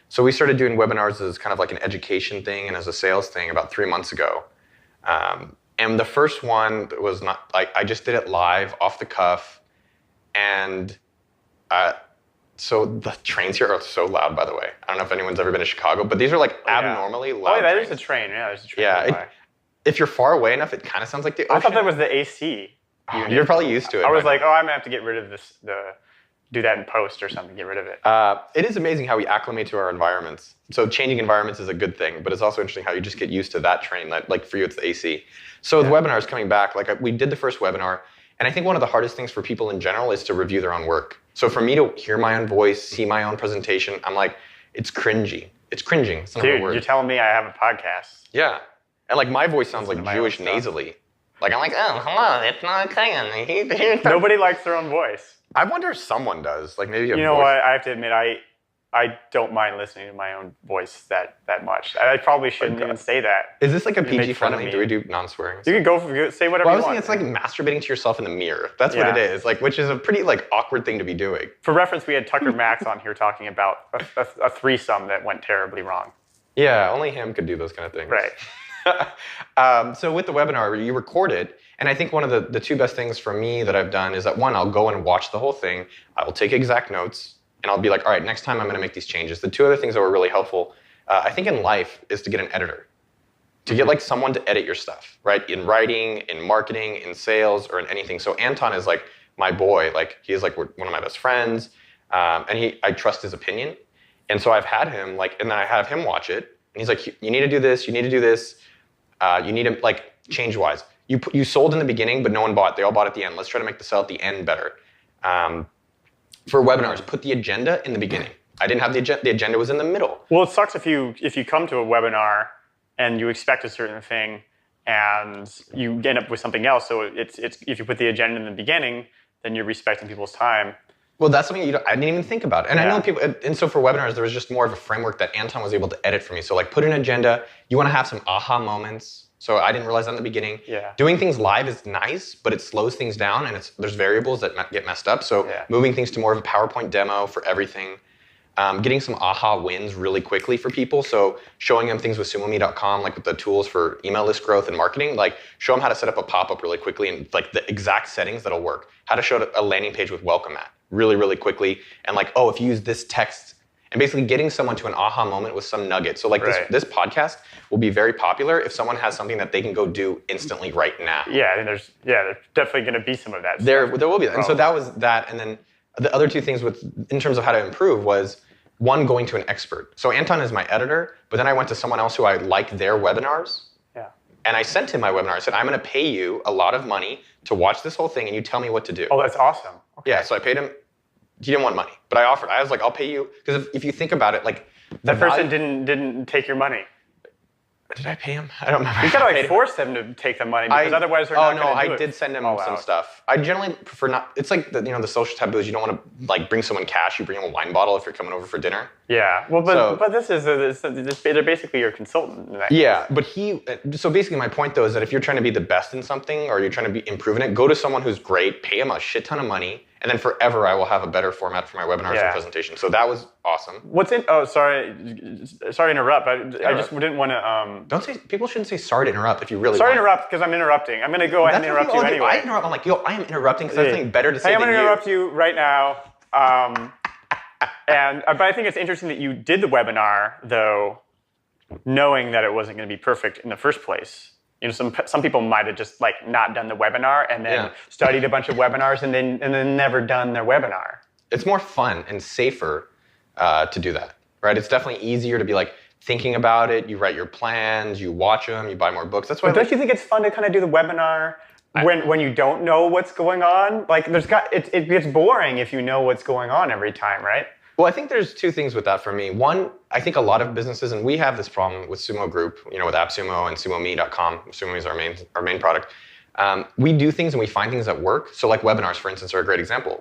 So we started doing webinars as kind of like an education thing and as a sales thing about 3 months ago. And the first one was not like, I just did it live off the cuff. And so the trains here are so loud, by the way. I don't know if anyone's ever been to Chicago, but these are like abnormally loud. Oh, that trains. is a train. Yeah, there's a train. Yeah. If you're far away enough, it kind of sounds like the ocean. I thought that was the AC. You're probably used to it. I was like, I'm going to have to get rid of this, do that in post or something, get rid of it. It is amazing how we acclimate to our environments. So changing environments is a good thing, but it's also interesting how you just get used to that train. Like for you, it's the AC. So with webinars coming back, like we did the first webinar, and I think one of the hardest things for people in general is to review their own work. So for me to hear my own voice, see my own presentation, I'm like, it's cringy. It's cringing. It's Dude, you're telling me I have a podcast. Yeah. And like my voice sounds like Jewish nasally. Like I'm like, oh, hello, it's Noah Kagan. Nobody likes their own voice. I wonder if someone does. Like maybe you know what? I have to admit, I don't mind listening to my own voice that much. I probably shouldn't even say that. Is this like a PG friendly? Do we do non-swearing? You can say whatever you want. I was thinking it's like masturbating to yourself in the mirror. That's what it is. Like, which is a pretty like awkward thing to be doing. For reference, we had Tucker Max on here talking about a threesome that went terribly wrong. Yeah, only him could do those kind of things. Right. So with the webinar, you record it. And I think one of the two best things for me that I've done is that one, I'll go and watch the whole thing. I will take exact notes. And I'll be like, all right, next time I'm going to make these changes. The two other things that were really helpful, I think in life, is to get an editor. To get like someone to edit your stuff, right? In writing, in marketing, in sales, or in anything. So Anton is like my boy. Like he is like one of my best friends. And I trust his opinion. And so I've had him and then I have him watch it. And he's like, you need to do this, you need to do this. You need to like change-wise. You sold in the beginning, but no one bought. They all bought at the end. Let's try to make the sell at the end better. For webinars, put the agenda in the beginning. I didn't have the agenda. The agenda was in the middle. Well, it sucks if you come to a webinar and you expect a certain thing and you end up with something else. So it's if you put the agenda in the beginning, then you're respecting people's time. Well, that's something I didn't even think about. And I know people, and so for webinars, there was just more of a framework that Anton was able to edit for me. So like put an agenda, you want to have some aha moments. So I didn't realize that in the beginning. Yeah. Doing things live is nice, but it slows things down and there's variables that get messed up. So moving things to more of a PowerPoint demo for everything. Getting some aha wins really quickly for people. So showing them things with sumome.com, like with the tools for email list growth and marketing, like show them how to set up a pop-up really quickly and like the exact settings that'll work. How to show a landing page with welcome at really, really quickly. And like, oh, if you use this text, and basically getting someone to an aha moment with some nugget. So like this podcast will be very popular if someone has something that they can go do instantly right now. Yeah, I mean, there's definitely going to be some of that. There will be that. And so that was that. And then the other two things in terms of how to improve was one, going to an expert. So Anton is my editor, but then I went to someone else who I like their webinars. Yeah. And I sent him my webinar. I said, I'm going to pay you a lot of money to watch this whole thing and you tell me what to do. Oh, that's awesome. Okay. Yeah, so I paid him. He didn't want money, but I offered. I was like, I'll pay you. Because if you think about it, like... That person didn't take your money. Did I pay him? I don't remember. You gotta like force them to take the money because otherwise they're not going to do it. Oh, no, I did send him some stuff. I generally prefer not... It's like, the social taboos. You don't want to like bring someone cash. You bring them a wine bottle if you're coming over for dinner. Yeah, well, but they're basically your consultant. In that case. But so basically my point though is that if you're trying to be the best in something or you're trying to be improving it, go to someone who's great, pay him a shit ton of money, and then forever I will have a better format for my webinars and presentations. So that was awesome. Sorry to interrupt. I just didn't want to... People shouldn't say sorry to interrupt if you really Sorry to interrupt because I'm interrupting. I'm going to go ahead and interrupt you anyway. I interrupt. I'm like, I am interrupting because I have something better to say than you. I'm going to interrupt you right now. But I think it's interesting that you did the webinar, though, knowing that it wasn't going to be perfect in the first place. Some people might have just like not done the webinar and then studied a bunch of webinars and then never done their webinar. It's more fun and safer to do that, right? It's definitely easier to be like thinking about it. You write your plans, you watch them, you buy more books. That's why. But don't you think it's fun to kind of do the webinar when you don't know what's going on? Like it gets boring if you know what's going on every time, right? Well, I think there's two things with that for me. One, I think a lot of businesses, and we have this problem with Sumo Group, with AppSumo and SumoMe.com. Sumo is our main product. We do things and we find things that work. So like webinars, for instance, are a great example.